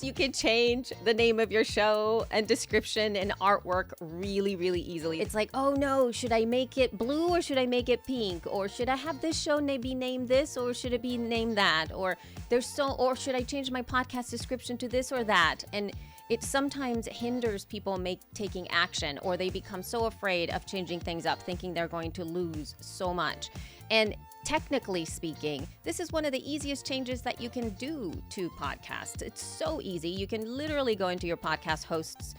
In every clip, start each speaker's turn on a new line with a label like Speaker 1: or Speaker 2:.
Speaker 1: you can change the name of your show and description and artwork really, really easily. It's like, oh no, should I make it blue or should I make it pink? Or should I have this show be named this or should it be named that? Or should I change my podcast description to this or that? And it sometimes hinders people taking action, or they become so afraid of changing things up, thinking they're going to lose so much. And technically speaking, this is one of the easiest changes that you can do to podcasts. It's so easy. You can literally go into your podcast host's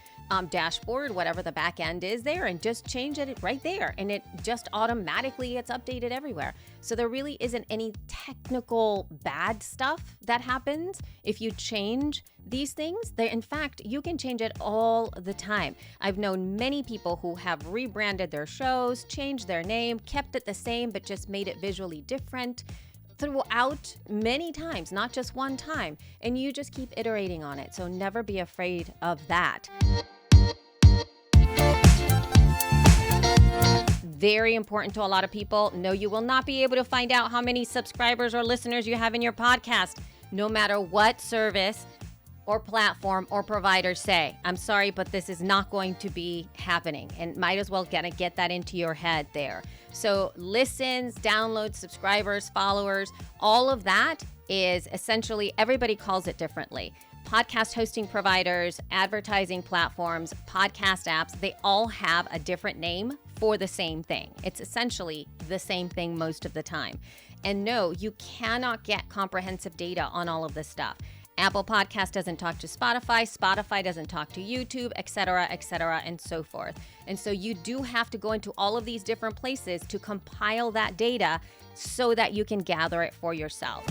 Speaker 1: dashboard, whatever the back end is there, and just change it right there. And it just automatically gets updated everywhere. So there really isn't any technical bad stuff that happens if you change these things. In fact, you can change it all the time. I've known many people who have rebranded their shows, changed their name, kept it the same, but just made it visually different throughout many times, not just one time. And you just keep iterating on it. So never be afraid of that. Very important to a lot of people. No, you will not be able to find out how many subscribers or listeners you have in your podcast, no matter what service or platform or provider say. I'm sorry, but this is not going to be happening, and might as well get that into your head there. So listens, downloads, subscribers, followers, all of that is essentially, everybody calls it differently. Podcast hosting providers, advertising platforms, podcast apps, they all have a different name for the same thing. It's essentially the same thing most of the time. And no, you cannot get comprehensive data on all of this stuff. Apple Podcast doesn't talk to Spotify, Spotify doesn't talk to YouTube, et cetera, and so forth. And so you do have to go into all of these different places to compile that data so that you can gather it for yourself.